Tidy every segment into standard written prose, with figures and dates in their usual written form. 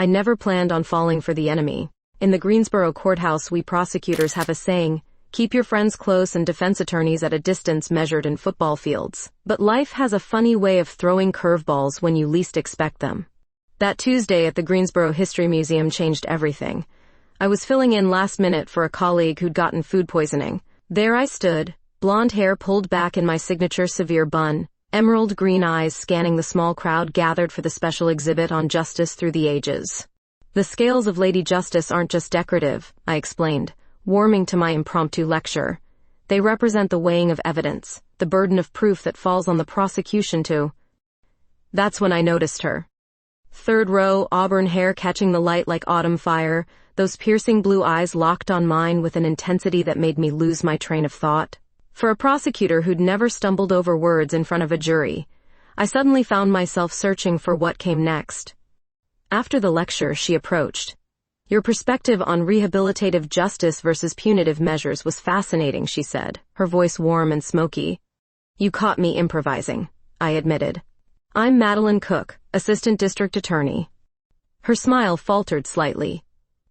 I never planned on falling for the enemy. In the Greensboro courthouse, we prosecutors have a saying, keep your friends close and defense attorneys at a distance measured in football fields. But life has a funny way of throwing curveballs when you least expect them. That Tuesday at the Greensboro History Museum changed everything. I was filling in last minute for a colleague who'd gotten food poisoning. There I stood, blonde hair pulled back in my signature severe bun, emerald green eyes scanning the small crowd gathered for the special exhibit on justice through the ages. The scales of Lady Justice aren't just decorative, I explained, warming to my impromptu lecture. They represent the weighing of evidence, the burden of proof that falls on the prosecution to. That's when I noticed her. Third row, auburn hair catching the light like autumn fire, those piercing blue eyes locked on mine with an intensity that made me lose my train of thought. For a prosecutor who'd never stumbled over words in front of a jury, I suddenly found myself searching for what came next. After the lecture, she approached. Your perspective on rehabilitative justice versus punitive measures was fascinating, she said, her voice warm and smoky. You caught me improvising, I admitted. I'm Madeline Cook, Assistant District Attorney. Her smile faltered slightly.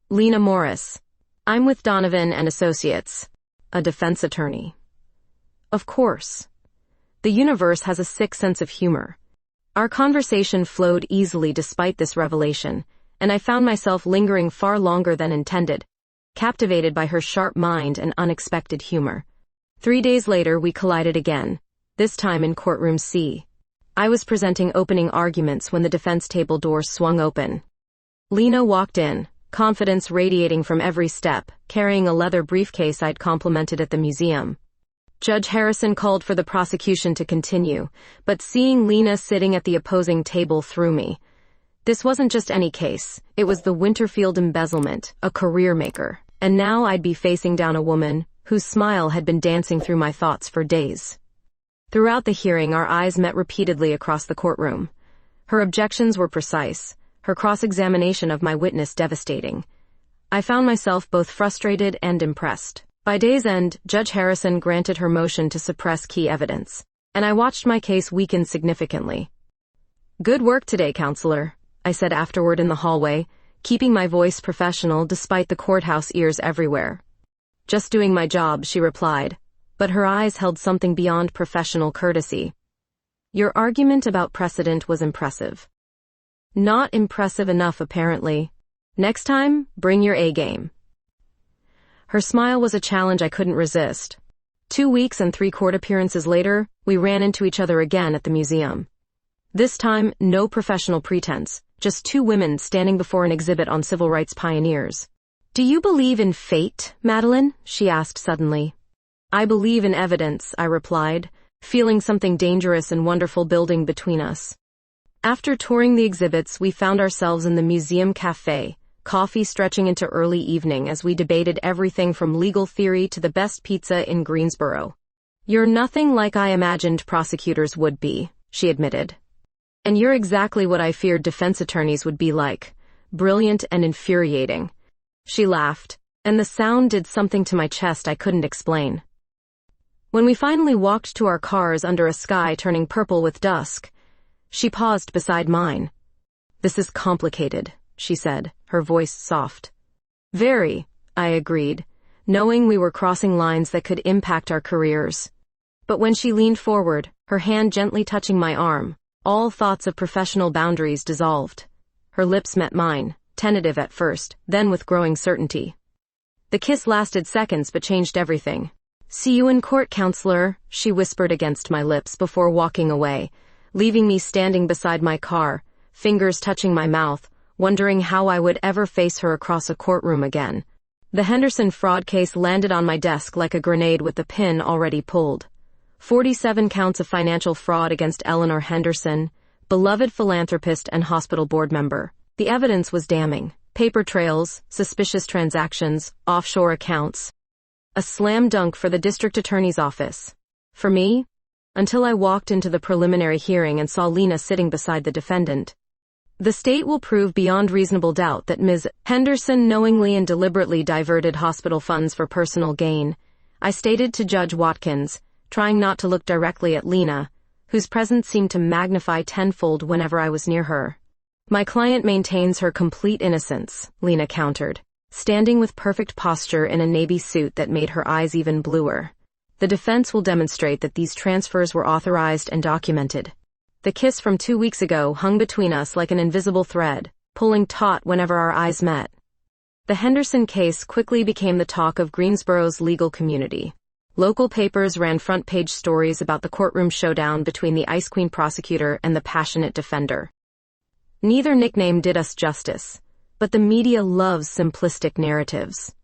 Lena Morris. I'm with Donovan and Associates, a defense attorney. Of course. The universe has a sick sense of humor. Our conversation flowed easily despite this revelation, and I found myself lingering far longer than intended, captivated by her sharp mind and unexpected humor. 3 days later, we collided again, this time in Courtroom C. I was presenting opening arguments when the defense table doors swung open. Lena walked in, confidence radiating from every step, carrying a leather briefcase I'd complimented at the museum. Judge Harrison called for the prosecution to continue, but seeing Lena sitting at the opposing table threw me. This wasn't just any case, it was the Winterfield embezzlement, a career maker. And now I'd be facing down a woman whose smile had been dancing through my thoughts for days. Throughout the hearing, our eyes met repeatedly across the courtroom. Her objections were precise, her cross-examination of my witness devastating. I found myself both frustrated and impressed. By day's end, Judge Harrison granted her motion to suppress key evidence, and I watched my case weaken significantly. Good work today, counselor, I said afterward in the hallway, keeping my voice professional despite the courthouse ears everywhere. Just doing my job, she replied, but her eyes held something beyond professional courtesy. Your argument about precedent was impressive. Not impressive enough, apparently. Next time, bring your A game. Her smile was a challenge I couldn't resist. 2 weeks and 3 court appearances later, we ran into each other again at the museum. This time, no professional pretense, just 2 women standing before an exhibit on civil rights pioneers. Do you believe in fate, Madeline? She asked suddenly. I believe in evidence, I replied, feeling something dangerous and wonderful building between us. After touring the exhibits, we found ourselves in the museum cafe, coffee stretching into early evening as we debated everything from legal theory to the best pizza in Greensboro. You're nothing like I imagined prosecutors would be, she admitted. And you're exactly what I feared defense attorneys would be like, brilliant and infuriating. She laughed, and the sound did something to my chest I couldn't explain. When we finally walked to our cars under a sky turning purple with dusk, she paused beside mine. This is complicated, she said, her voice soft. Very, I agreed, knowing we were crossing lines that could impact our careers. But when she leaned forward, her hand gently touching my arm, all thoughts of professional boundaries dissolved. Her lips met mine, tentative at first, then with growing certainty. The kiss lasted seconds but changed everything. See you in court, counselor, she whispered against my lips before walking away, leaving me standing beside my car, fingers touching my mouth, wondering how I would ever face her across a courtroom again. The Henderson fraud case landed on my desk like a grenade with the pin already pulled. 47 counts of financial fraud against Eleanor Henderson, beloved philanthropist and hospital board member. The evidence was damning. Paper trails, suspicious transactions, offshore accounts. A slam dunk for the district attorney's office. For me, until I walked into the preliminary hearing and saw Lena sitting beside the defendant. The state will prove beyond reasonable doubt that Ms. Henderson knowingly and deliberately diverted hospital funds for personal gain, I stated to Judge Watkins, trying not to look directly at Lena, whose presence seemed to magnify tenfold whenever I was near her. My client maintains her complete innocence, Lena countered, standing with perfect posture in a navy suit that made her eyes even bluer. The defense will demonstrate that these transfers were authorized and documented. The kiss from 2 weeks ago hung between us like an invisible thread, pulling taut whenever our eyes met. The Henderson case quickly became the talk of Greensboro's legal community. Local papers ran front-page stories about the courtroom showdown between the Ice Queen prosecutor and the passionate defender. Neither nickname did us justice, but the media loves simplistic narratives.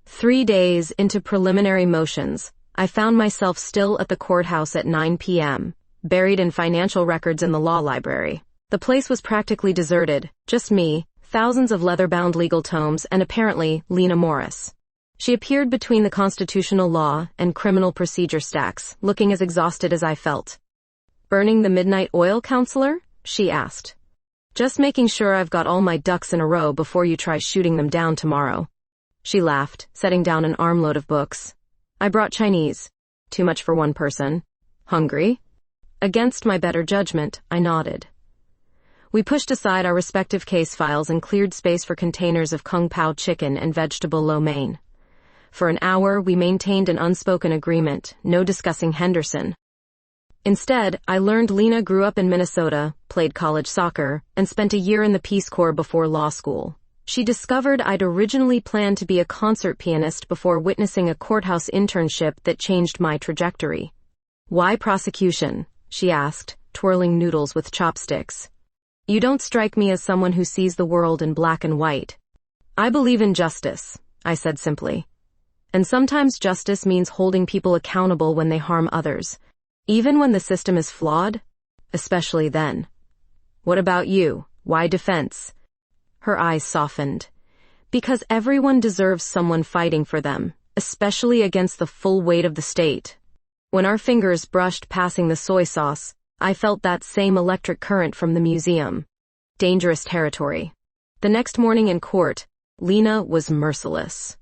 3 days into preliminary motions, I found myself still at the courthouse at 9 p.m., buried in financial records in the law library. The place was practically deserted, just me, thousands of leather-bound legal tomes, and apparently Lena Morris. She appeared between the constitutional law and criminal procedure stacks, looking as exhausted as I felt. "Burning the midnight oil, counselor?" she asked. "Just making sure I've got all my ducks in a row before you try shooting them down tomorrow." She laughed, setting down an armload of books. "I brought Chinese. Too much for one person. Hungry?" Against my better judgment, I nodded. We pushed aside our respective case files and cleared space for containers of Kung Pao chicken and vegetable lo mein. For an hour, we maintained an unspoken agreement, no discussing Henderson. Instead, I learned Lena grew up in Minnesota, played college soccer, and spent a year in the Peace Corps before law school. She discovered I'd originally planned to be a concert pianist before witnessing a courthouse internship that changed my trajectory. "Why prosecution?" she asked, twirling noodles with chopsticks. "You don't strike me as someone who sees the world in black and white." "I believe in justice," I said simply. "And sometimes justice means holding people accountable when they harm others, even when the system is flawed, especially then." "What about you? Why defense?" Her eyes softened. "Because everyone deserves someone fighting for them, especially against the full weight of the state." When our fingers brushed passing the soy sauce, I felt that same electric current from the museum. Dangerous territory. The next morning in court, Lena was merciless.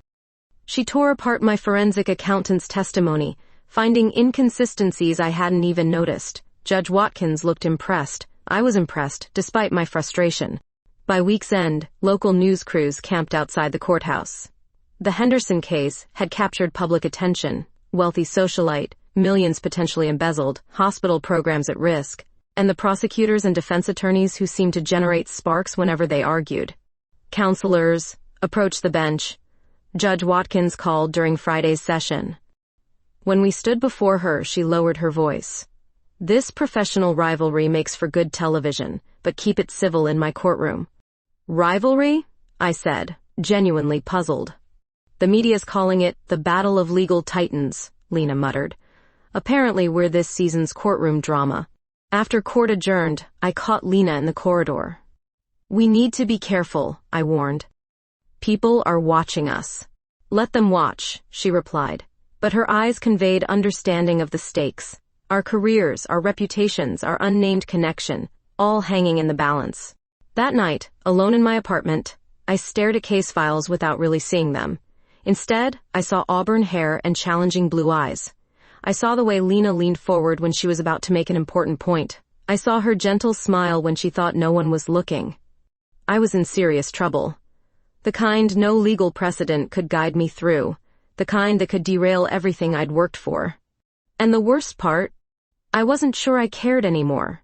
She tore apart my forensic accountant's testimony, finding inconsistencies I hadn't even noticed. Judge Watkins looked impressed. I was impressed, despite my frustration. By week's end, local news crews camped outside the courthouse. The Henderson case had captured public attention. Wealthy socialite, millions potentially embezzled, hospital programs at risk, and the prosecutors and defense attorneys who seemed to generate sparks whenever they argued. "Counselors, approach the bench," Judge Watkins called during Friday's session. When we stood before her, she lowered her voice. "This professional rivalry makes for good television, but keep it civil in my courtroom." "Rivalry?" I said, genuinely puzzled. "The media's calling it the Battle of Legal Titans," Lena muttered. "Apparently we're this season's courtroom drama." After court adjourned, I caught Lena in the corridor. "We need to be careful," I warned. "People are watching us." "Let them watch," she replied, but her eyes conveyed understanding of the stakes. Our careers, our reputations, our unnamed connection, all hanging in the balance. That night, alone in my apartment, I stared at case files without really seeing them. Instead, I saw auburn hair and challenging blue eyes. I saw the way Lena leaned forward when she was about to make an important point. I saw her gentle smile when she thought no one was looking. I was in serious trouble. The kind no legal precedent could guide me through. The kind that could derail everything I'd worked for. And the worst part? I wasn't sure I cared anymore.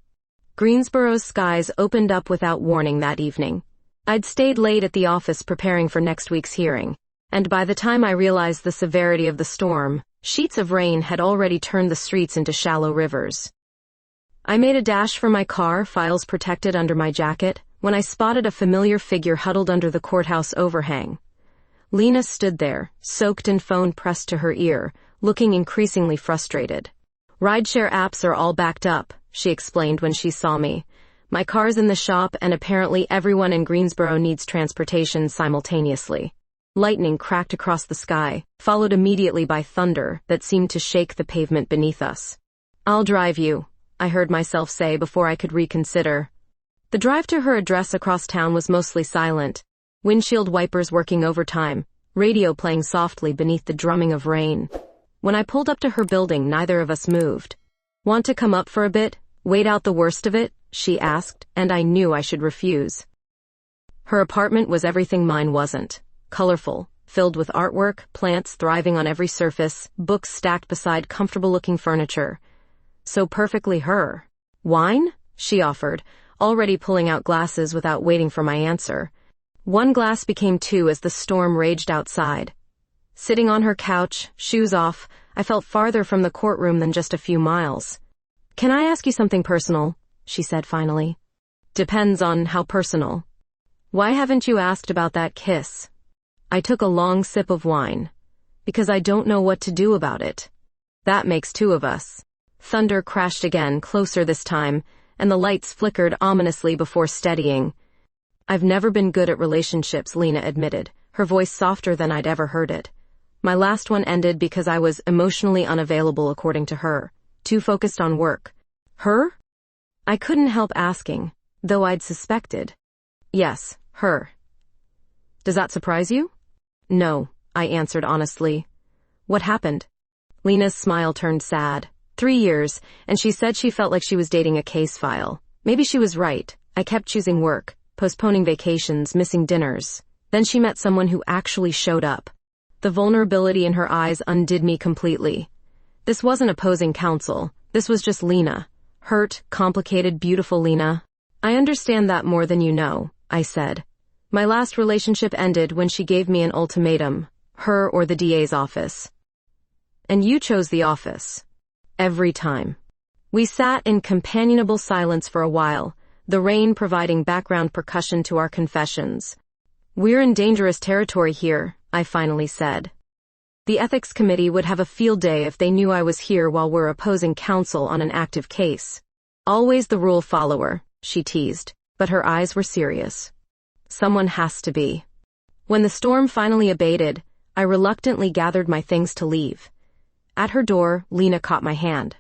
Greensboro's skies opened up without warning that evening. I'd stayed late at the office preparing for next week's hearing, and by the time I realized the severity of the storm, sheets of rain had already turned the streets into shallow rivers. I made a dash for my car, files protected under my jacket, when I spotted a familiar figure huddled under the courthouse overhang. Lena stood there, soaked in phone pressed to her ear, looking increasingly frustrated. "Rideshare apps are all backed up," she explained when she saw me. "My car's in the shop and apparently everyone in Greensboro needs transportation simultaneously." Lightning cracked across the sky, followed immediately by thunder that seemed to shake the pavement beneath us. "I'll drive you," I heard myself say before I could reconsider. The drive to her address across town was mostly silent, windshield wipers working overtime, radio playing softly beneath the drumming of rain. When I pulled up to her building, neither of us moved. "Want to come up for a bit? Wait out the worst of it?" she asked, and I knew I should refuse. Her apartment was everything mine wasn't. Colorful, filled with artwork, plants thriving on every surface, books stacked beside comfortable-looking furniture. So perfectly her. Wine? She offered, already pulling out glasses without waiting for my answer. One glass became two as the storm raged outside. Sitting on her couch, shoes off, I felt farther from the courtroom than just a few miles. "Can I ask you something personal?" she said finally. "Depends on how personal." "Why haven't you asked about that kiss?" I took a long sip of wine. "Because I don't know what to do about it." "That makes two of us." Thunder crashed again, closer this time, and the lights flickered ominously before steadying. "I've never been good at relationships," Lena admitted, her voice softer than I'd ever heard it. "My last one ended because I was emotionally unavailable, according to her, too focused on work." "Her?" I couldn't help asking, though I'd suspected. "Yes, her." "Does that surprise you?" "No," I answered honestly. "What happened?" Lena's smile turned sad. 3 years, and she said she felt like she was dating a case file. Maybe she was right. I kept choosing work, postponing vacations, missing dinners. Then she met someone who actually showed up. The vulnerability in her eyes undid me completely. This wasn't opposing counsel. This was just Lena. Hurt, complicated, beautiful Lena. "I understand that more than you know," I said. "My last relationship ended when she gave me an ultimatum, her or the DA's office. And you chose the office. Every time." We sat in companionable silence for a while, the rain providing background percussion to our confessions. "We're in dangerous territory here," I finally said. "The ethics committee would have a field day if they knew I was here while we're opposing counsel on an active case." "Always the rule follower," she teased, but her eyes were serious. "Someone has to be." When the storm finally abated, I reluctantly gathered my things to leave. At her door, Lena caught my hand.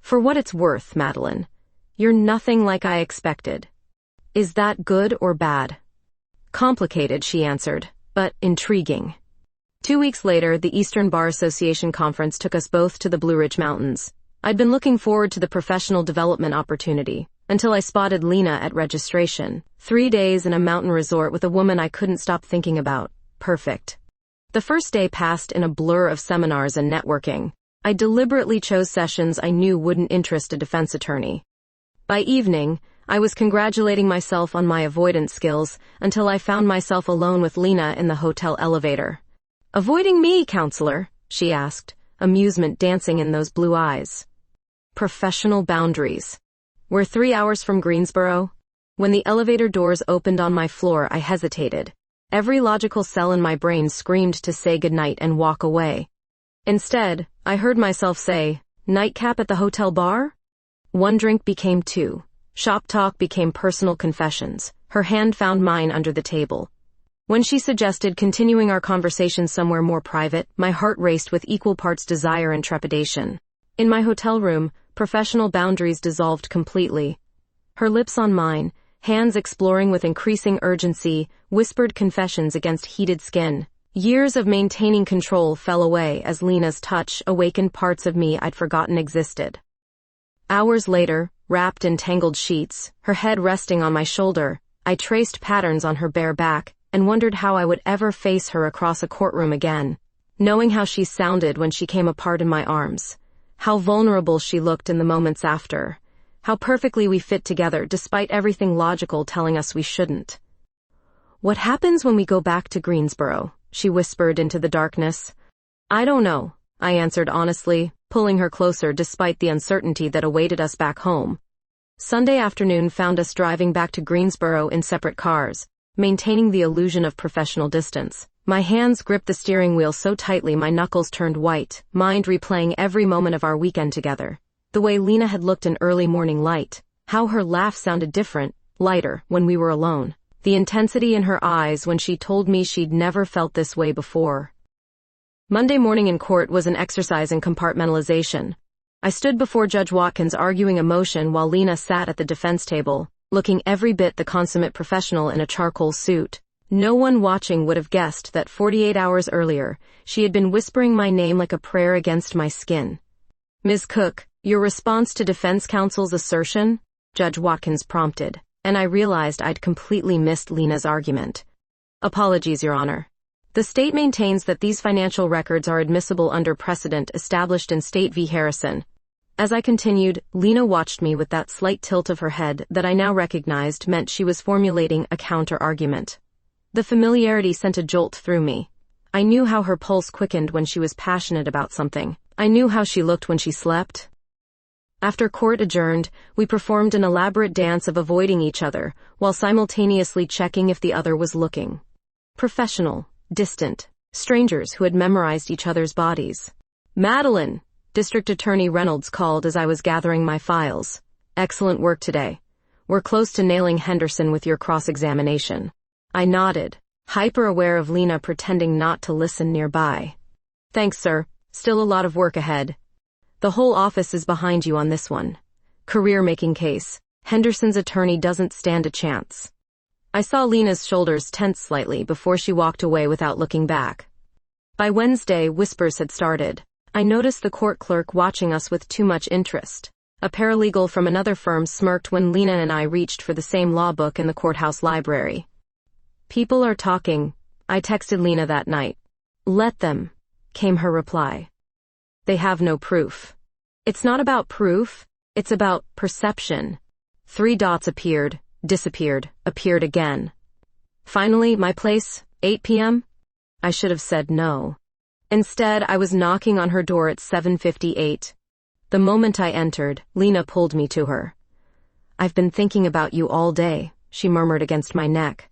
"For what it's worth, Madeline, you're nothing like I expected." "Is that good or bad?" "Complicated," she answered, "but intriguing." 2 weeks later, the Eastern Bar Association conference took us both to the Blue Ridge Mountains. I'd been looking forward to the professional development opportunity, until I spotted Lena at registration. 3 days in a mountain resort with a woman I couldn't stop thinking about. Perfect. The first day passed in a blur of seminars and networking. I deliberately chose sessions I knew wouldn't interest a defense attorney. By evening, I was congratulating myself on my avoidance skills until I found myself alone with Lena in the hotel elevator. "Avoiding me, counselor?" she asked, amusement dancing in those blue eyes. Professional boundaries. We're 3 hours from Greensboro. When the elevator doors opened on my floor, I hesitated. Every logical cell in my brain screamed to say goodnight and walk away. Instead, I heard myself say, "Nightcap at the hotel bar?" One drink became two. Shop talk became personal confessions. Her hand found mine under the table. When she suggested continuing our conversation somewhere more private, my heart raced with equal parts desire and trepidation. In my hotel room, professional boundaries dissolved completely. Her lips on mine, hands exploring with increasing urgency, whispered confessions against heated skin. Years of maintaining control fell away as Lena's touch awakened parts of me I'd forgotten existed. Hours later, wrapped in tangled sheets, her head resting on my shoulder, I traced patterns on her bare back and wondered how I would ever face her across a courtroom again. Knowing how she sounded when she came apart in my arms, how vulnerable she looked in the moments after, how perfectly we fit together despite everything logical telling us we shouldn't. "What happens when we go back to Greensboro?" she whispered into the darkness. "I don't know," I answered honestly, pulling her closer despite the uncertainty that awaited us back home. Sunday afternoon found us driving back to Greensboro in separate cars, maintaining the illusion of professional distance. My hands gripped the steering wheel so tightly my knuckles turned white, mind replaying every moment of our weekend together. The way Lena had looked in early morning light, how her laugh sounded different, lighter, when we were alone. The intensity in her eyes when she told me she'd never felt this way before. Monday morning in court was an exercise in compartmentalization. I stood before Judge Watkins arguing a motion while Lena sat at the defense table, looking every bit the consummate professional in a charcoal suit. No one watching would have guessed that 48 hours earlier, she had been whispering my name like a prayer against my skin. "Ms. Cook, your response to defense counsel's assertion?" Judge Watkins prompted, and I realized I'd completely missed Lena's argument. Apologies, Your Honor. The state maintains that these financial records are admissible under precedent established in State v. Harrison. As I continued, Lena watched me with that slight tilt of her head that I now recognized meant she was formulating a counter-argument. The familiarity sent a jolt through me. I knew how her pulse quickened when she was passionate about something. I knew how she looked when she slept. After court adjourned, we performed an elaborate dance of avoiding each other, while simultaneously checking if the other was looking. Professional, distant, strangers who had memorized each other's bodies. "Madeline!" District Attorney Reynolds called as I was gathering my files. "Excellent work today. We're close to nailing Henderson with your cross-examination." I nodded, hyper-aware of Lena pretending not to listen nearby. "Thanks, sir. Still a lot of work ahead. The whole office is behind you on this one. Career-making case. Henderson's attorney doesn't stand a chance." I saw Lena's shoulders tense slightly before she walked away without looking back. By Wednesday, whispers had started. I noticed the court clerk watching us with too much interest. A paralegal from another firm smirked when Lena and I reached for the same law book in the courthouse library. "People are talking," I texted Lena that night. "Let them," came her reply. "They have no proof." "It's not about proof, it's about perception." 3 dots appeared, disappeared, appeared again. Finally, my place, 8 p.m.? I should have said no. Instead, I was knocking on her door at 7:58. The moment I entered, Lena pulled me to her. "I've been thinking about you all day," she murmured against my neck.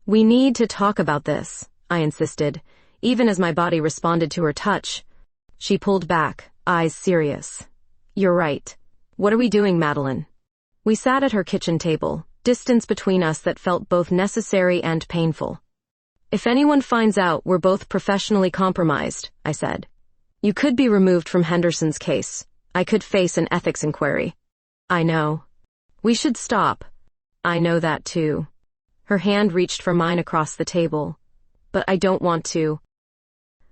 "We need to talk about this," I insisted, even as my body responded to her touch. She pulled back, eyes serious. "You're right. What are we doing, Madeline?" We sat at her kitchen table, distance between us that felt both necessary and painful. "If anyone finds out, we're both professionally compromised," I said. "You could be removed from Henderson's case. I could face an ethics inquiry." "I know. We should stop." "I know that too." Her hand reached for mine across the table. "But I don't want to."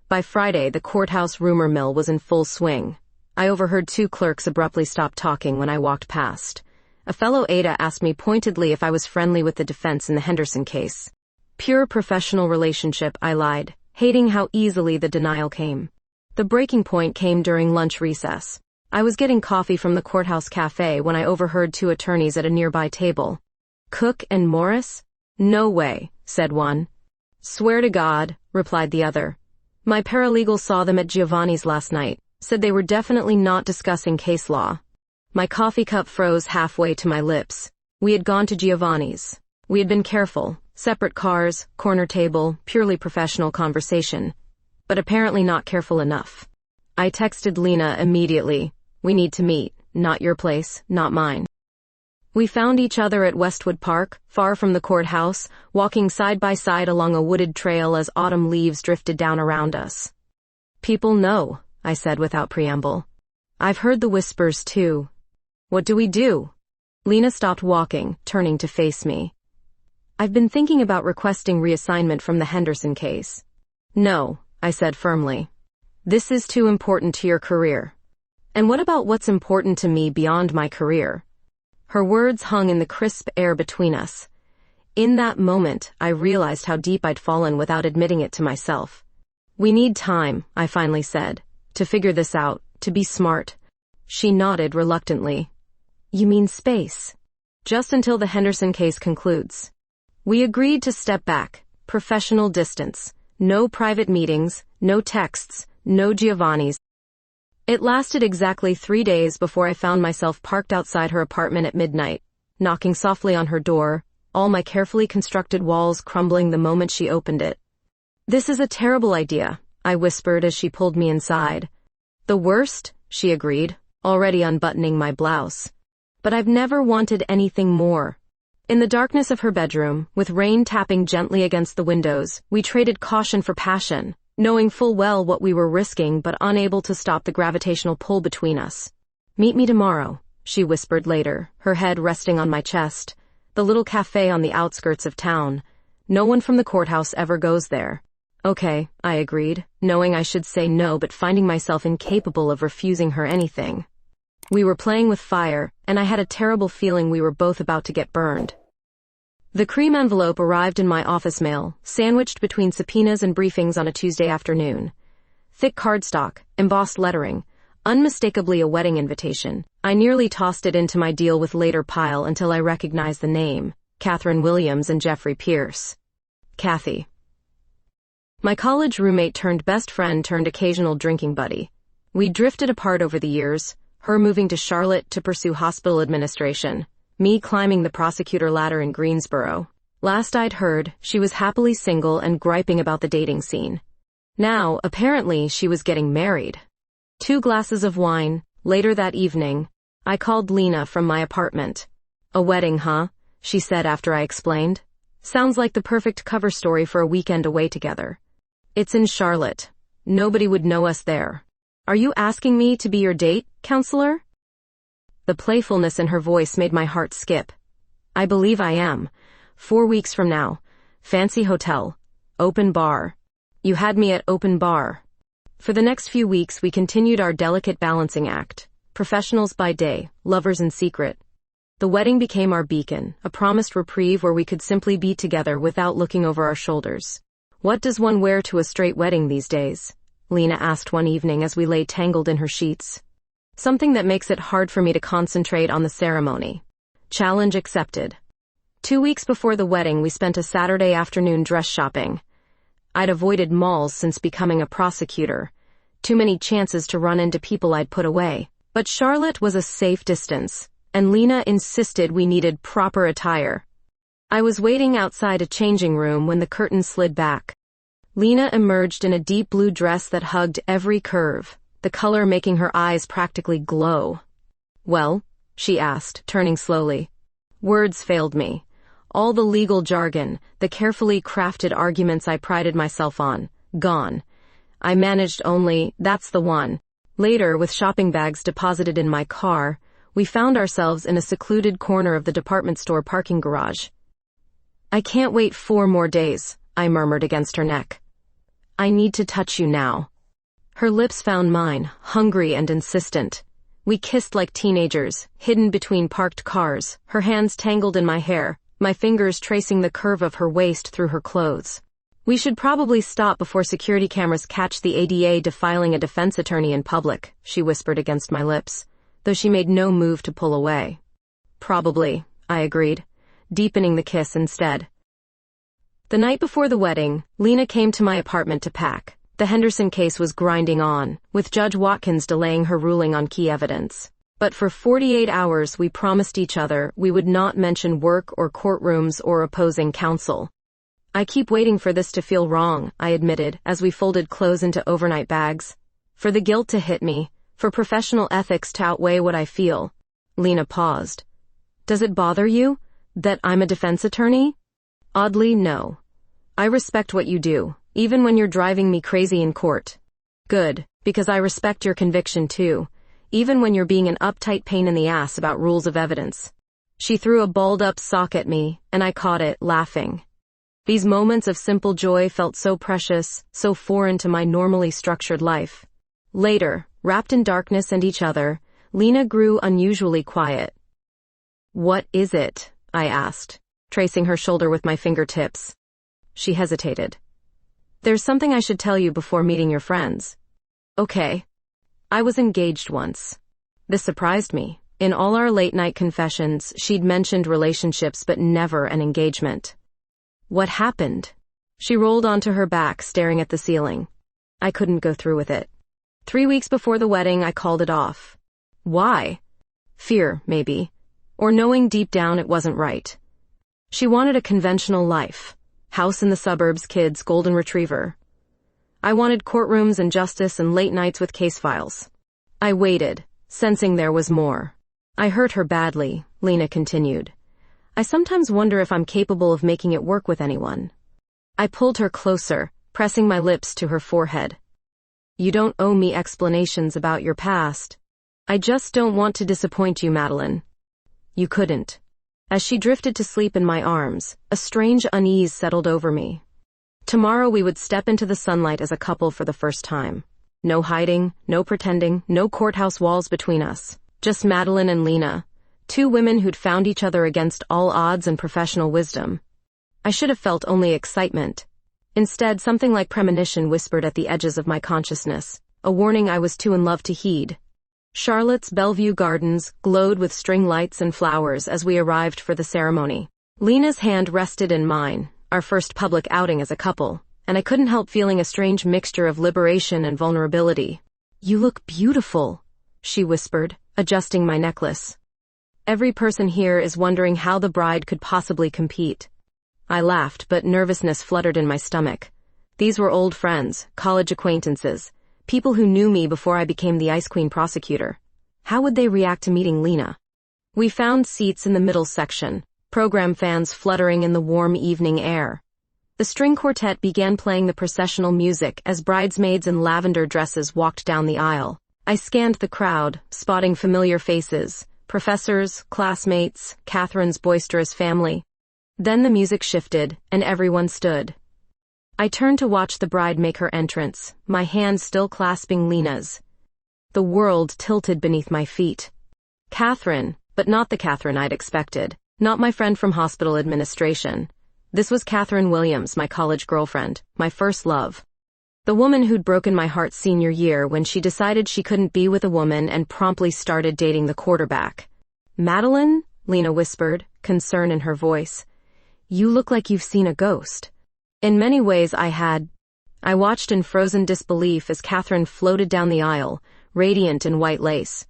By Friday, the courthouse rumor mill was in full swing. I overheard 2 clerks abruptly stop talking when I walked past. A fellow Ada asked me pointedly if I was friendly with the defense in the Henderson case. "Pure professional relationship," I lied, hating how easily the denial came. The breaking point came during lunch recess. I was getting coffee from the courthouse cafe when I overheard 2 attorneys at a nearby table. "Cook and Morris?" "No way," said one. "Swear to God," replied the other. "My paralegal saw them at Giovanni's last night, said they were definitely not discussing case law." My coffee cup froze halfway to my lips. We had gone to Giovanni's. We had been careful, separate cars, corner table, purely professional conversation. But apparently not careful enough. I texted Lena immediately. "We need to meet, not your place, not mine." We found each other at Westwood Park, far from the courthouse, walking side by side along a wooded trail as autumn leaves drifted down around us. "People know," I said without preamble. "I've heard the whispers too." "What do we do?" Lena stopped walking, turning to face me. "I've been thinking about requesting reassignment from the Henderson case." "No," I said firmly. "This is too important to your career." "And what about what's important to me beyond my career?" Her words hung in the crisp air between us. In that moment, I realized how deep I'd fallen without admitting it to myself. "We need time," I finally said, "to figure this out, to be smart." She nodded reluctantly. "You mean space?" "Just until the Henderson case concludes." We agreed to step back, professional distance, no private meetings, no texts, no Giovanni's. It lasted exactly 3 days before I found myself parked outside her apartment at midnight, knocking softly on her door, all my carefully constructed walls crumbling the moment she opened it. "This is a terrible idea," I whispered as she pulled me inside. "The worst," she agreed, already unbuttoning my blouse. "But I've never wanted anything more." In the darkness of her bedroom, with rain tapping gently against the windows, we traded caution for passion, knowing full well what we were risking but unable to stop the gravitational pull between us. "Meet me tomorrow," she whispered later, her head resting on my chest. "The little cafe on the outskirts of town. No one from the courthouse ever goes there." "Okay," I agreed, knowing I should say no but finding myself incapable of refusing her anything. We were playing with fire, and I had a terrible feeling we were both about to get burned. The cream envelope arrived in my office mail, sandwiched between subpoenas and briefings on a Tuesday afternoon. Thick cardstock, embossed lettering, unmistakably a wedding invitation. I nearly tossed it into my deal with later pile until I recognized the name, Catherine Williams and Jeffrey Pierce. Kathy. My college roommate turned best friend turned occasional drinking buddy. We drifted apart over the years, her moving to Charlotte to pursue hospital administration, me climbing the prosecutor ladder in Greensboro. Last I'd heard, she was happily single and griping about the dating scene. Now, apparently, she was getting married. 2 glasses of wine, later that evening, I called Lena from my apartment. A wedding, huh? She said after I explained. Sounds like the perfect cover story for a weekend away together. It's in Charlotte. Nobody would know us there. Are you asking me to be your date, counselor? The playfulness in her voice made my heart skip. I believe I am. 4 weeks from now. Fancy hotel. Open bar. You had me at open bar. For the next few weeks we continued our delicate balancing act. Professionals by day, lovers in secret. The wedding became our beacon, a promised reprieve where we could simply be together without looking over our shoulders. What does one wear to a straight wedding these days? Lena asked one evening as we lay tangled in her sheets. Something that makes it hard for me to concentrate on the ceremony. Challenge accepted. 2 weeks before the wedding we spent a Saturday afternoon dress shopping. I'd avoided malls since becoming a prosecutor. Too many chances to run into people I'd put away. But Charlotte was a safe distance, and Lena insisted we needed proper attire. I was waiting outside a changing room when the curtain slid back. Lena emerged in a deep blue dress that hugged every curve, the color making her eyes practically glow. Well? She asked, turning slowly. Words failed me. All the legal jargon, the carefully crafted arguments I prided myself on, gone. I managed only, that's the one. Later, with shopping bags deposited in my car, we found ourselves in a secluded corner of the department store parking garage. I can't wait 4 more days, I murmured against her neck. I need to touch you now. Her lips found mine, hungry and insistent. We kissed like teenagers, hidden between parked cars, her hands tangled in my hair, my fingers tracing the curve of her waist through her clothes. We should probably stop before security cameras catch the ADA defiling a defense attorney in public, she whispered against my lips, though she made no move to pull away. Probably, I agreed, deepening the kiss instead. The night before the wedding, Lena came to my apartment to pack. The Henderson case was grinding on, with Judge Watkins delaying her ruling on key evidence. But for 48 hours we promised each other we would not mention work or courtrooms or opposing counsel. I keep waiting for this to feel wrong, I admitted, as we folded clothes into overnight bags. For the guilt to hit me, for professional ethics to outweigh what I feel. Lena paused. Does it bother you, that I'm a defense attorney? Oddly, no. I respect what you do, even when you're driving me crazy in court. Good, because I respect your conviction too, even when you're being an uptight pain in the ass about rules of evidence. She threw a balled-up sock at me, and I caught it, laughing. These moments of simple joy felt so precious, so foreign to my normally structured life. Later, wrapped in darkness and each other, Lena grew unusually quiet. What is it? I asked, tracing her shoulder with my fingertips. She hesitated. There's something I should tell you before meeting your friends. Okay. I was engaged once. This surprised me. In all our late-night confessions, she'd mentioned relationships but never an engagement. What happened? She rolled onto her back, staring at the ceiling. I couldn't go through with it. 3 weeks before the wedding, I called it off. Why? Fear, maybe. Or knowing deep down it wasn't right. She wanted a conventional life. House in the suburbs, kids, golden retriever. I wanted courtrooms and justice and late nights with case files. I waited, sensing there was more. I hurt her badly, Lena continued. I sometimes wonder if I'm capable of making it work with anyone. I pulled her closer, pressing my lips to her forehead. You don't owe me explanations about your past. I just don't want to disappoint you, Madeline. You couldn't. As she drifted to sleep in my arms, a strange unease settled over me. Tomorrow we would step into the sunlight as a couple for the first time. No hiding, no pretending, no courthouse walls between us. Just Madeline and Lena, two women who'd found each other against all odds and professional wisdom. I should have felt only excitement. Instead, something like premonition whispered at the edges of my consciousness, a warning I was too in love to heed. Charlotte's Bellevue Gardens glowed with string lights and flowers as we arrived for the ceremony. Lena's hand rested in mine, our first public outing as a couple, and I couldn't help feeling a strange mixture of liberation and vulnerability. "You look beautiful," she whispered, adjusting my necklace. "Every person here is wondering how the bride could possibly compete." I laughed, but nervousness fluttered in my stomach. These were old friends, college acquaintances, people who knew me before I became the Ice Queen prosecutor. How would they react to meeting Lena? We found seats in the middle section, program fans fluttering in the warm evening air. The string quartet began playing the processional music as bridesmaids in lavender dresses walked down the aisle. I scanned the crowd, spotting familiar faces, professors, classmates, Catherine's boisterous family. Then the music shifted, and everyone stood. I turned to watch the bride make her entrance, my hand still clasping Lena's. The world tilted beneath my feet. Catherine, but not the Catherine I'd expected, not my friend from hospital administration. This was Catherine Williams, my college girlfriend, my first love. The woman who'd broken my heart senior year when she decided she couldn't be with a woman and promptly started dating the quarterback. "Madeline?" Lena whispered, concern in her voice. "You look like you've seen a ghost." In many ways I had. I watched in frozen disbelief as Catherine floated down the aisle, radiant in white lace.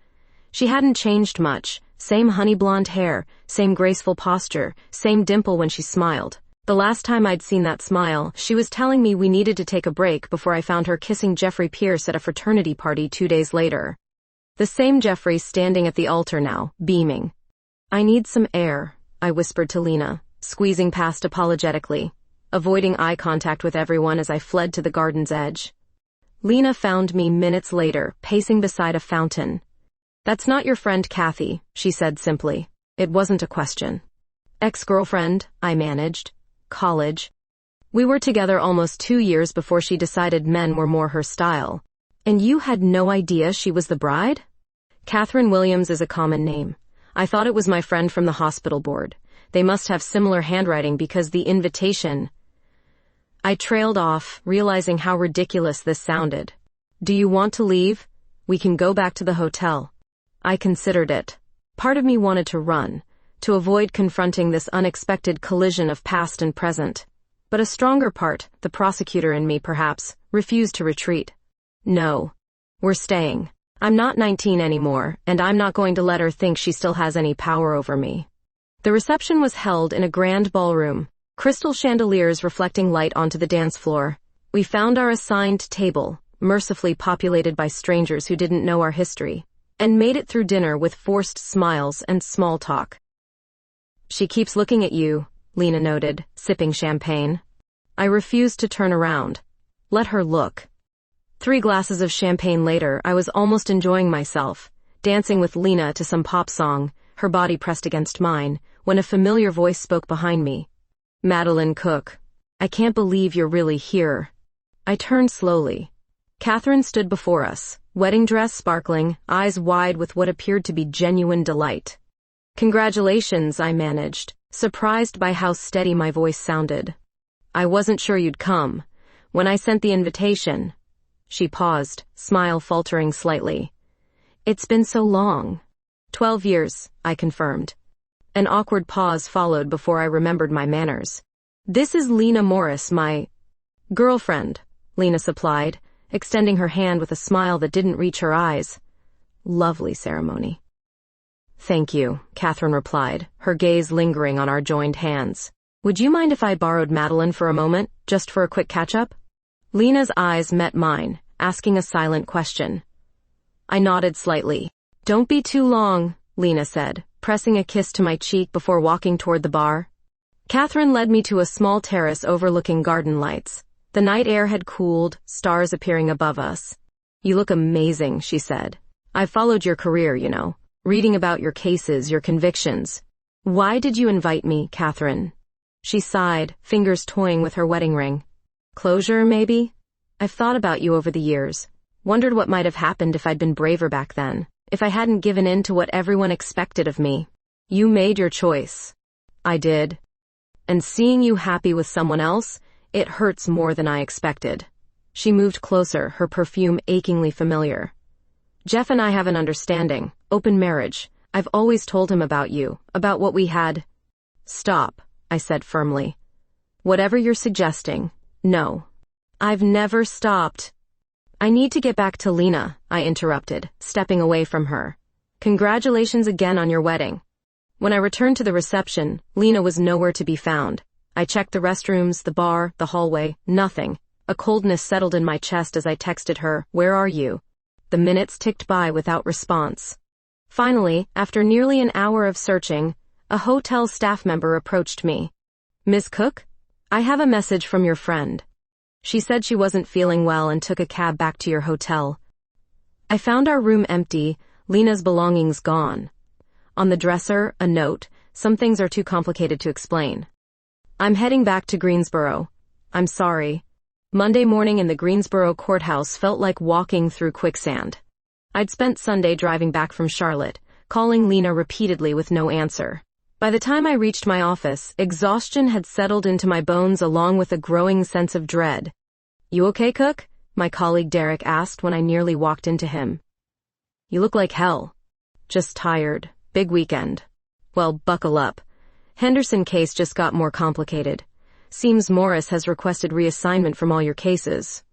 She hadn't changed much, same honey blonde hair, same graceful posture, same dimple when she smiled. The last time I'd seen that smile, she was telling me we needed to take a break before I found her kissing Jeffrey Pierce at a fraternity party 2 days later. The same Jeffrey standing at the altar now, beaming. "I need some air," I whispered to Lena, squeezing past apologetically, avoiding eye contact with everyone as I fled to the garden's edge. Lena found me minutes later, pacing beside a fountain. "That's not your friend Kathy," she said simply. It wasn't a question. "Ex-girlfriend," I managed. "College." We were together almost 2 years before she decided men were more her style. "And you had no idea she was the bride?" Catherine Williams is a common name. I thought it was my friend from the hospital board. They must have similar handwriting because the invitation... I trailed off, realizing how ridiculous this sounded. "Do you want to leave? We can go back to the hotel." I considered it. Part of me wanted to run, to avoid confronting this unexpected collision of past and present. But a stronger part, the prosecutor in me perhaps, refused to retreat. "No. We're staying. I'm not 19 anymore, and I'm not going to let her think she still has any power over me." The reception was held in a grand ballroom, crystal chandeliers reflecting light onto the dance floor. We found our assigned table, mercifully populated by strangers who didn't know our history, and made it through dinner with forced smiles and small talk. "She keeps looking at you," Lena noted, sipping champagne. I refused to turn around. Let her look. 3 glasses of champagne later, I was almost enjoying myself, dancing with Lena to some pop song, her body pressed against mine, when a familiar voice spoke behind me. "Madeline Cook. I can't believe you're really here." I turned slowly. Catherine stood before us, wedding dress sparkling, eyes wide with what appeared to be genuine delight. "Congratulations," I managed, surprised by how steady my voice sounded. "I wasn't sure you'd come. When I sent the invitation..." She paused, smile faltering slightly. "It's been so long." 12 years, I confirmed. An awkward pause followed before I remembered my manners. "This is Lena Morris, my..." "Girlfriend," Lena supplied, extending her hand with a smile that didn't reach her eyes. "Lovely ceremony." "Thank you," Catherine replied, her gaze lingering on our joined hands. "Would you mind if I borrowed Madeline for a moment, just for a quick catch-up?" Lena's eyes met mine, asking a silent question. I nodded slightly. "Don't be too long," Lena said, pressing a kiss to my cheek before walking toward the bar. Catherine led me to a small terrace overlooking garden lights. The night air had cooled, stars appearing above us. "You look amazing," she said. "I've followed your career, you know, reading about your cases, your convictions." "Why did you invite me, Catherine?" She sighed, fingers toying with her wedding ring. "Closure, maybe? I've thought about you over the years. Wondered what might have happened if I'd been braver back then. if I hadn't given in to what everyone expected of me. You made your choice. I did. And seeing you happy with someone else, it hurts more than I expected. She moved closer, her perfume achingly familiar. Jeff and I have an understanding, open marriage. I've always told him about you, about what we had. Stop, I said firmly. Whatever you're suggesting, no. I've never stopped. I need to get back to Lena, I interrupted, stepping away from her. Congratulations again on your wedding. When I returned to the reception, Lena was nowhere to be found. I checked the restrooms, the bar, the hallway, nothing. A coldness settled in my chest as I texted her, "Where are you?" The minutes ticked by without response. Finally, after nearly an hour of searching, a hotel staff member approached me. "Ms. Cook? I have a message from your friend. She said she wasn't feeling well and took a cab back to your hotel." I found our room empty, Lena's belongings gone. On the dresser, a note, "Some things are too complicated to explain. I'm heading back to Greensboro. I'm sorry." Monday morning in the Greensboro courthouse felt like walking through quicksand. I'd spent Sunday driving back from Charlotte, calling Lena repeatedly with no answer. By the time I reached my office, exhaustion had settled into my bones along with a growing sense of dread. "You okay, Cook?" my colleague Derek asked when I nearly walked into him. "You look like hell." "Just tired. Big weekend." "Well, buckle up. Henderson case just got more complicated. Seems Morris has requested reassignment from all your cases."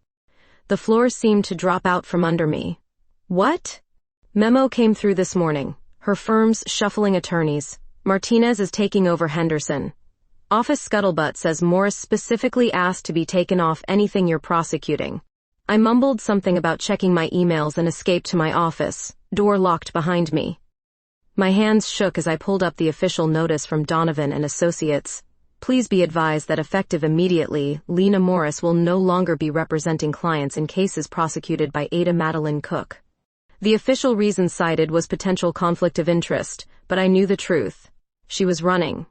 The floor seemed to drop out from under me. "What?" "Memo came through this morning. Her firm's shuffling attorneys. Martinez is taking over Henderson. Office scuttlebutt says Morris specifically asked to be taken off anything you're prosecuting." I mumbled something about checking my emails and escaped to my office, door locked behind me. My hands shook as I pulled up the official notice from Donovan and Associates. "Please be advised that effective immediately, Lena Morris will no longer be representing clients in cases prosecuted by Ada Madeline Cook." The official reason cited was potential conflict of interest, but I knew the truth. She was running.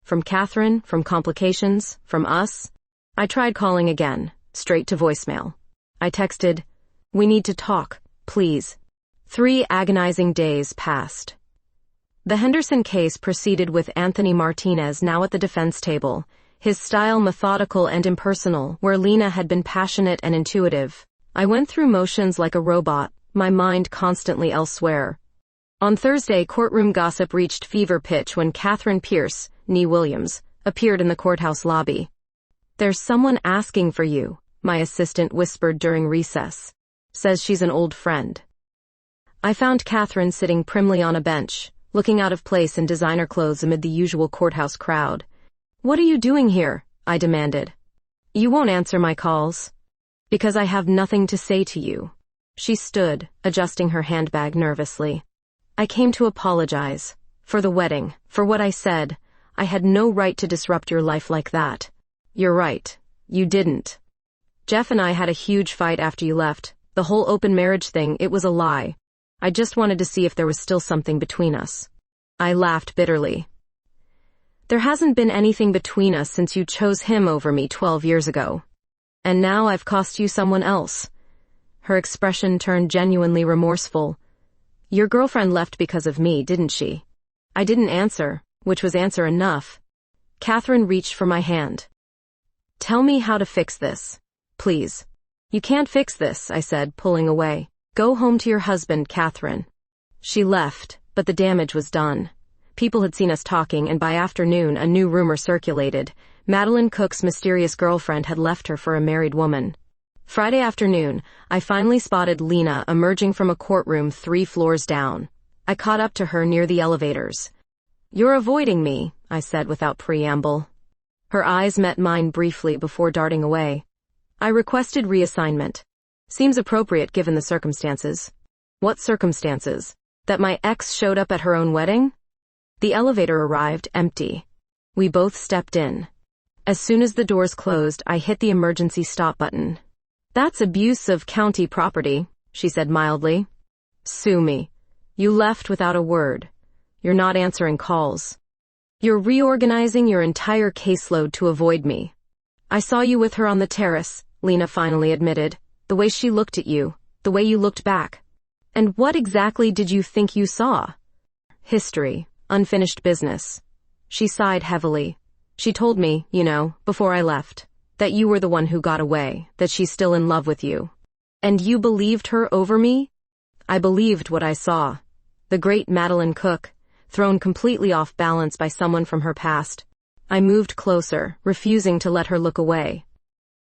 From Catherine, from complications, from us. I tried calling again, straight to voicemail. I texted, "We need to talk, please." 3 agonizing days passed. The Henderson case proceeded with Anthony Martinez now at the defense table, his style methodical and impersonal, where Lena had been passionate and intuitive. I went through motions like a robot, my mind constantly elsewhere. On Thursday, courtroom gossip reached fever pitch when Catherine Pierce, née Williams, appeared in the courthouse lobby. "There's someone asking for you," my assistant whispered during recess. "Says she's an old friend." I found Catherine sitting primly on a bench, looking out of place in designer clothes amid the usual courthouse crowd. "What are you doing here?" I demanded. "You won't answer my calls." "Because I have nothing to say to you." She stood, adjusting her handbag nervously. "I came to apologize. For the wedding, for what I said. I had no right to disrupt your life like that." "You're right. You didn't. Jeff and I had a huge fight after you left. The whole open marriage thing, it was a lie. I just wanted to see if there was still something between us." I laughed bitterly. "There hasn't been anything between us since you chose him over me 12 years ago. And now I've cost you someone else." Her expression turned genuinely remorseful. "Your girlfriend left because of me, didn't she?" I didn't answer, which was answer enough. Catherine reached for my hand. "Tell me how to fix this. Please." "You can't fix this," I said, pulling away. "Go home to your husband, Catherine." She left, but the damage was done. People had seen us talking, and by afternoon a new rumor circulated. Madeline Cook's mysterious girlfriend had left her for a married woman. Friday afternoon, I finally spotted Lena emerging from a courtroom 3 floors down. I caught up to her near the elevators. "You're avoiding me," I said without preamble. Her eyes met mine briefly before darting away. "I requested reassignment. Seems appropriate given the circumstances." "What circumstances? That my ex showed up at her own wedding?" The elevator arrived, empty. We both stepped in. As soon as the doors closed, I hit the emergency stop button. "That's abuse of county property," she said mildly. "Sue me. You left without a word. You're not answering calls. You're reorganizing your entire caseload to avoid me." "I saw you with her on the terrace," Lena finally admitted. "The way she looked at you, the way you looked back. And what exactly did you think you saw? History. Unfinished business. She sighed heavily. She told me, before I left, that you were the one who got away, that she's still in love with you. And you believed her over me? I believed what I saw. The great Madeline Cook, thrown completely off balance by someone from her past. I moved closer, refusing to let her look away.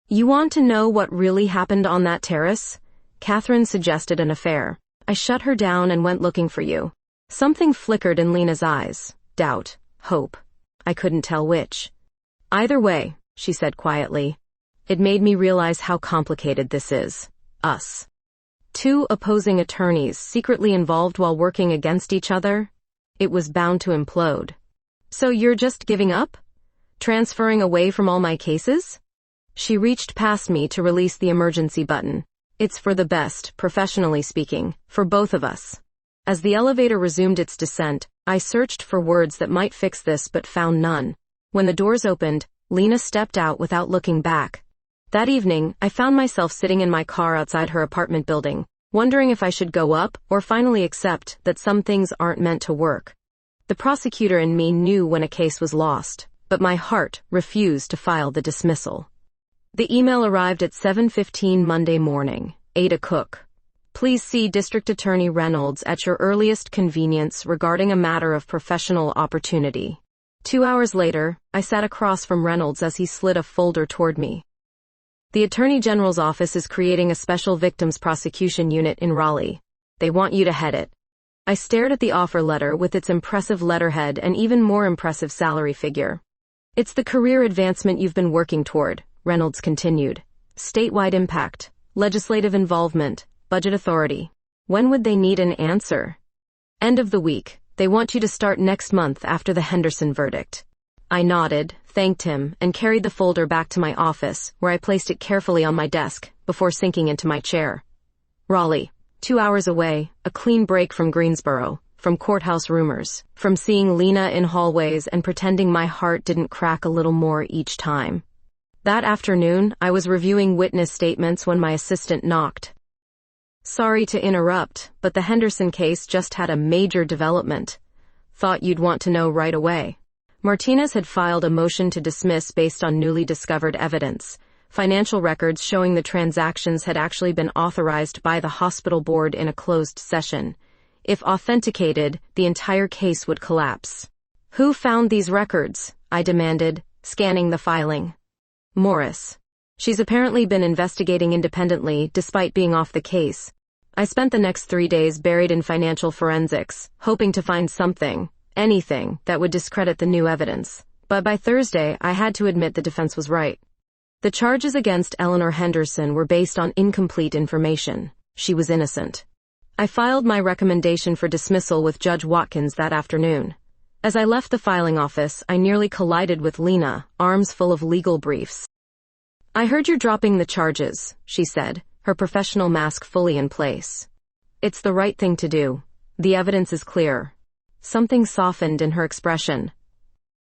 You want to know what really happened on that terrace? Catherine suggested an affair. I shut her down and went looking for you. Something flickered in Lena's eyes. Doubt. Hope. I couldn't tell which. Either way, she said quietly. It made me realize how complicated this is. Us. Two opposing attorneys secretly involved while working against each other? It was bound to implode. So you're just giving up? Transferring away from all my cases? She reached past me to release the emergency button. It's for the best, professionally speaking, for both of us. As the elevator resumed its descent, I searched for words that might fix this but found none. When the doors opened, Lena stepped out without looking back. That evening, I found myself sitting in my car outside her apartment building, wondering if I should go up or finally accept that some things aren't meant to work. The prosecutor in me knew when a case was lost, but my heart refused to file the dismissal. The email arrived at 7:15 Monday morning. Ada Cook. Please see District Attorney Reynolds at your earliest convenience regarding a matter of professional opportunity. 2 hours later, I sat across from Reynolds as he slid a folder toward me. The Attorney General's office is creating a special victims prosecution unit in Raleigh. They want you to head it. I stared at the offer letter with its impressive letterhead and even more impressive salary figure. It's the career advancement you've been working toward, Reynolds continued. Statewide impact, legislative involvement, budget authority. When would they need an answer? End of the week. They want you to start next month after the Henderson verdict. I nodded, thanked him, and carried the folder back to my office, where I placed it carefully on my desk, before sinking into my chair. Raleigh. 2 hours away, a clean break from Greensboro, from courthouse rumors, from seeing Lena in hallways and pretending my heart didn't crack a little more each time. That afternoon, I was reviewing witness statements when my assistant knocked. Sorry to interrupt, but the Henderson case just had a major development. Thought you'd want to know right away. Martinez had filed a motion to dismiss based on newly discovered evidence. Financial records showing the transactions had actually been authorized by the hospital board in a closed session. If authenticated, the entire case would collapse. Who found these records? I demanded, scanning the filing. Morris. She's apparently been investigating independently, despite being off the case. I spent the next 3 days buried in financial forensics, hoping to find something, anything, that would discredit the new evidence. But by Thursday, I had to admit the defense was right. The charges against Eleanor Henderson were based on incomplete information. She was innocent. I filed my recommendation for dismissal with Judge Watkins that afternoon. As I left the filing office, I nearly collided with Lena, arms full of legal briefs. I heard you're dropping the charges, she said, her professional mask fully in place. It's the right thing to do. The evidence is clear. Something softened in her expression.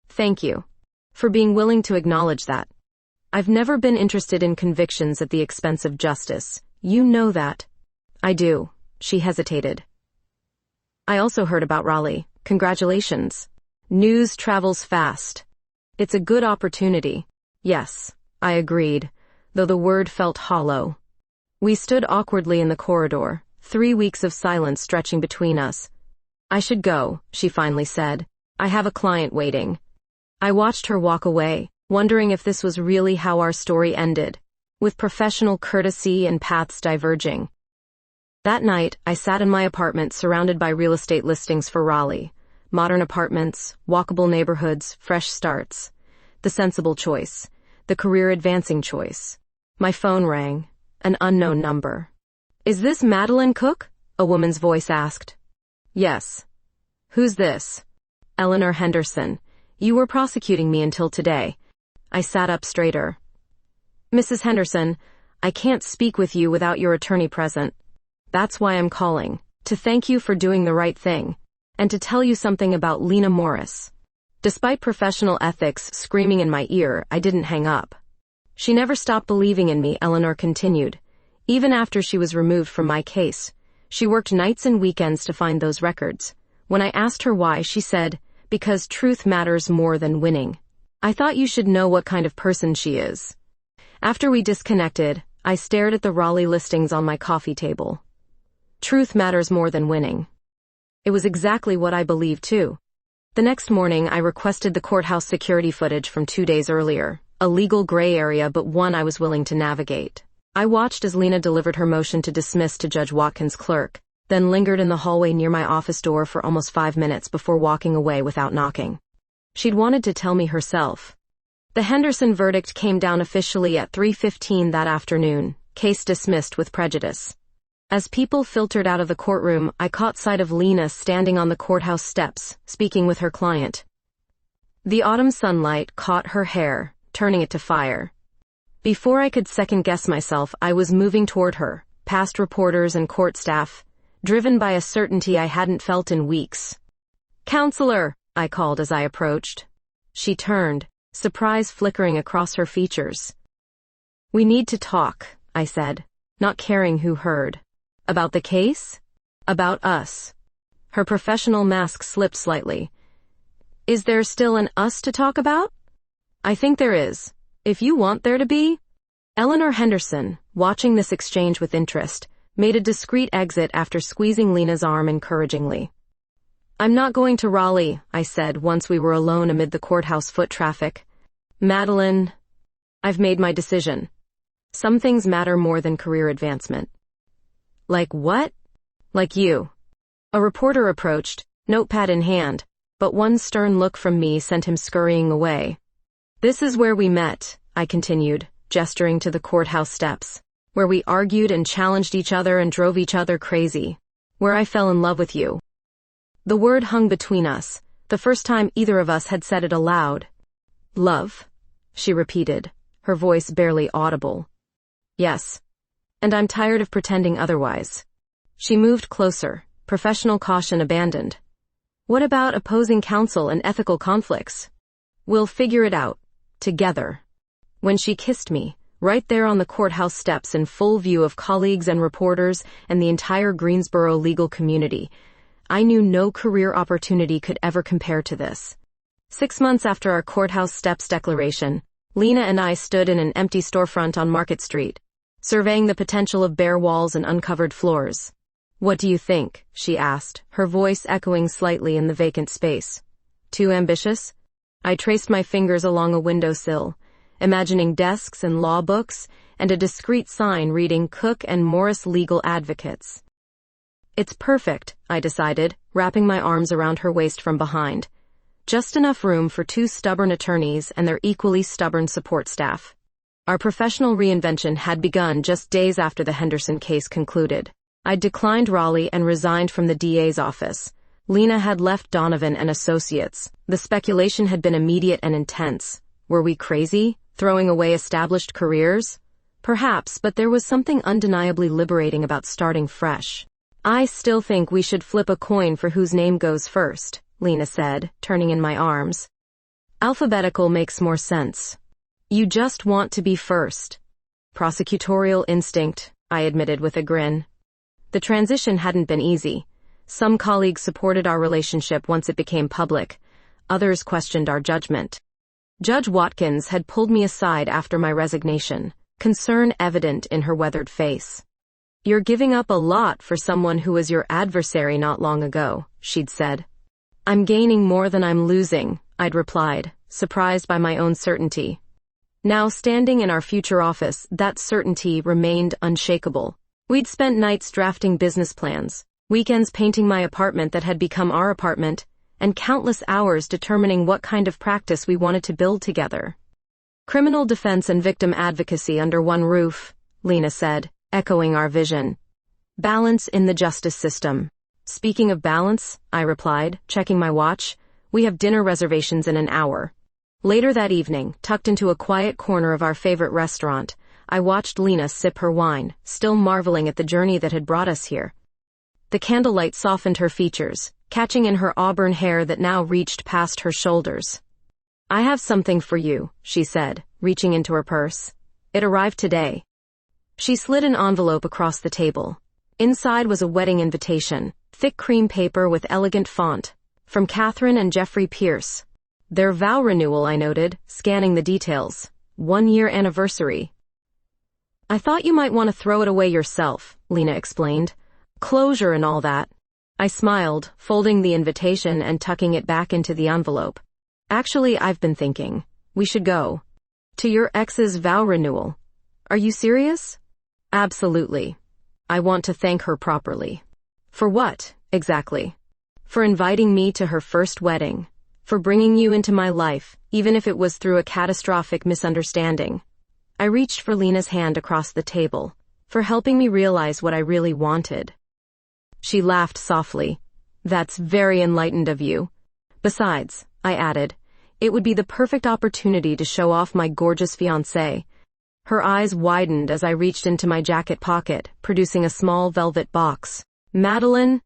Thank you for being willing to acknowledge that. I've never been interested in convictions at the expense of justice. You know that. I do. She hesitated. I also heard about Raleigh. Congratulations. News travels fast. It's a good opportunity. Yes, I agreed, though the word felt hollow. We stood awkwardly in the corridor, 3 weeks of silence stretching between us. I should go, she finally said. I have a client waiting. I watched her walk away, wondering if this was really how our story ended, with professional courtesy and paths diverging. That night, I sat in my apartment surrounded by real estate listings for Raleigh. Modern apartments, walkable neighborhoods, fresh starts. The sensible choice. The career-advancing choice. My phone rang. An unknown number. Is this Madeline Cook? A woman's voice asked. Yes. Who's this? Eleanor Henderson. You were prosecuting me until today. I sat up straighter. Mrs. Henderson, I can't speak with you without your attorney present. That's why I'm calling. To thank you for doing the right thing. And to tell you something about Lena Morris. Despite professional ethics screaming in my ear, I didn't hang up. She never stopped believing in me, Eleanor continued. Even after she was removed from my case, She worked nights and weekends to find those records. When I asked her why, she said, "Because truth matters more than winning." I thought you should know what kind of person she is. After we disconnected, I stared at the Raleigh listings on my coffee table. Truth matters more than winning. It was exactly what I believed too. The next morning, I requested the courthouse security footage from 2 days earlier, a legal gray area but one I was willing to navigate. I watched as Lena delivered her motion to dismiss to Judge Watkins' clerk, then lingered in the hallway near my office door for almost 5 minutes before walking away without knocking. She'd wanted to tell me herself. The Henderson verdict came down officially at 3:15 that afternoon, case dismissed with prejudice. As people filtered out of the courtroom, I caught sight of Lena standing on the courthouse steps, speaking with her client. The autumn sunlight caught her hair, turning it to fire. Before I could second-guess myself, I was moving toward her, past reporters and court staff, driven by a certainty I hadn't felt in weeks. "Counselor," I called as I approached. She turned, surprise flickering across her features. "We need to talk," I said, not caring who heard. "About the case?" "About us." Her professional mask slipped slightly. "Is there still an us to talk about?" "I think there is. If you want there to be." Eleanor Henderson, watching this exchange with interest, made a discreet exit after squeezing Lena's arm encouragingly. "I'm not going to Raleigh," I said once we were alone amid the courthouse foot traffic. "Madeline, I've made my decision. Some things matter more than career advancement." "Like what?" "Like you." A reporter approached, notepad in hand, but one stern look from me sent him scurrying away. "This is where we met," I continued, gesturing to the courthouse steps, "where we argued and challenged each other and drove each other crazy, where I fell in love with you." The word hung between us, the first time either of us had said it aloud. "Love?" she repeated, her voice barely audible. "Yes. And I'm tired of pretending otherwise." She moved closer, professional caution abandoned. "What about opposing counsel and ethical conflicts? We'll figure it out. Together." When she kissed me, right there on the courthouse steps in full view of colleagues and reporters and the entire Greensboro legal community, I knew no career opportunity could ever compare to this. 6 months after our courthouse steps declaration, Lena and I stood in an empty storefront on Market Street, surveying the potential of bare walls and uncovered floors. "What do you think?" she asked, her voice echoing slightly in the vacant space. "Too ambitious?" I traced my fingers along a windowsill, imagining desks and law books, and a discreet sign reading Cook and Morris Legal Advocates. "It's perfect," I decided, wrapping my arms around her waist from behind. Just enough room for 2 stubborn attorneys and their equally stubborn support staff. Our professional reinvention had begun just days after the Henderson case concluded. I'd declined Raleigh and resigned from the DA's office. Lena had left Donovan and Associates. The speculation had been immediate and intense. Were we crazy, throwing away established careers? Perhaps, but there was something undeniably liberating about starting fresh. "I still think we should flip a coin for whose name goes first," Lena said, turning in my arms. "Alphabetical makes more sense." "You just want to be first." "Prosecutorial instinct," I admitted with a grin. The transition hadn't been easy. Some colleagues supported our relationship once it became public. Others questioned our judgment. Judge Watkins had pulled me aside after my resignation, concern evident in her weathered face. "You're giving up a lot for someone who was your adversary not long ago," she'd said. "I'm gaining more than I'm losing," I'd replied, surprised by my own certainty. Now standing in our future office, that certainty remained unshakable. We'd spent nights drafting business plans, weekends painting my apartment that had become our apartment, and countless hours determining what kind of practice we wanted to build together. "Criminal defense and victim advocacy under one roof," Lena said, echoing our vision. "Balance in the justice system." "Speaking of balance," I replied, checking my watch, "we have dinner reservations in an hour." Later that evening, tucked into a quiet corner of our favorite restaurant, I watched Lena sip her wine, still marveling at the journey that had brought us here. The candlelight softened her features, catching in her auburn hair that now reached past her shoulders. "I have something for you," she said, reaching into her purse. "It arrived today." She slid an envelope across the table. Inside was a wedding invitation, thick cream paper with elegant font, from Catherine and Jeffrey Pierce. Their vow renewal, I noted, scanning the details. 1-year anniversary. I thought you might want to throw it away yourself, Lena explained. Closure and all that. I smiled, folding the invitation and tucking it back into the envelope. Actually, I've been thinking. We should go. To your ex's vow renewal. Are you serious? Absolutely. I want to thank her properly. For what, exactly? For inviting me to her first wedding. For bringing you into my life, even if it was through a catastrophic misunderstanding. I reached for Lena's hand across the table, for helping me realize what I really wanted. She laughed softly. That's very enlightened of you. Besides, I added, it would be the perfect opportunity to show off my gorgeous fiancé. Her eyes widened as I reached into my jacket pocket, producing a small velvet box. Madeline?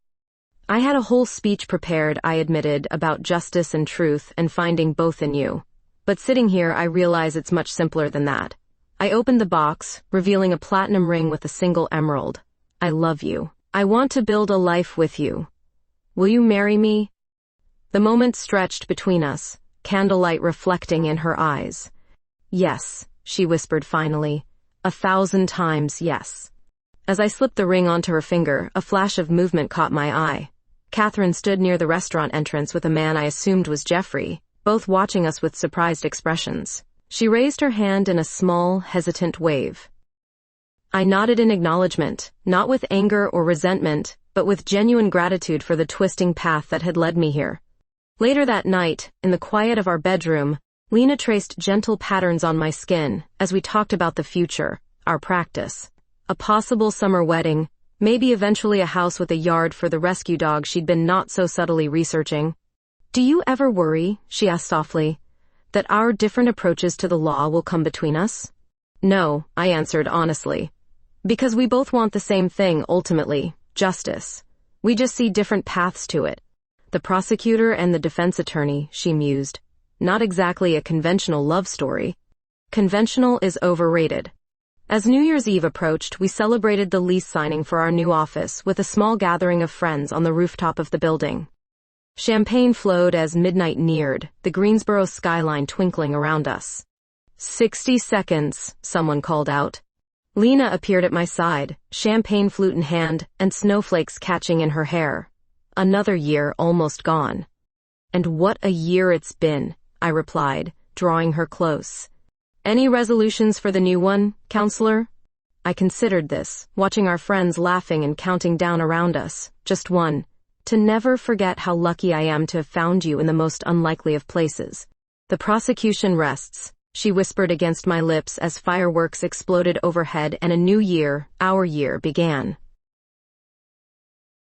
I had a whole speech prepared, I admitted, about justice and truth and finding both in you. But sitting here, I realize it's much simpler than that. I opened the box, revealing a platinum ring with a single emerald. I love you. I want to build a life with you. Will you marry me? The moment stretched between us, candlelight reflecting in her eyes. Yes, she whispered finally. 1,000 times yes. As I slipped the ring onto her finger, a flash of movement caught my eye. Catherine stood near the restaurant entrance with a man I assumed was Jeffrey, both watching us with surprised expressions. She raised her hand in a small, hesitant wave. I nodded in acknowledgement, not with anger or resentment, but with genuine gratitude for the twisting path that had led me here. Later that night, in the quiet of our bedroom, Lena traced gentle patterns on my skin as we talked about the future, our practice. A possible summer wedding, maybe eventually a house with a yard for the rescue dog she'd been not so subtly researching. Do you ever worry, she asked softly, that our different approaches to the law will come between us? No, I answered honestly. Because we both want the same thing, ultimately, justice. We just see different paths to it. The prosecutor and the defense attorney, she mused. Not exactly a conventional love story. Conventional is overrated. As New Year's Eve approached, we celebrated the lease signing for our new office with a small gathering of friends on the rooftop of the building. Champagne flowed as midnight neared, the Greensboro skyline twinkling around us. 60 seconds, someone called out. Lena appeared at my side, champagne flute in hand, and snowflakes catching in her hair. Another year almost gone. And what a year it's been, I replied, drawing her close. Any resolutions for the new one, counselor? I considered this, watching our friends laughing and counting down around us. Just one. To never forget how lucky I am to have found you in the most unlikely of places. The prosecution rests, she whispered against my lips as fireworks exploded overhead and a new year, our year, began.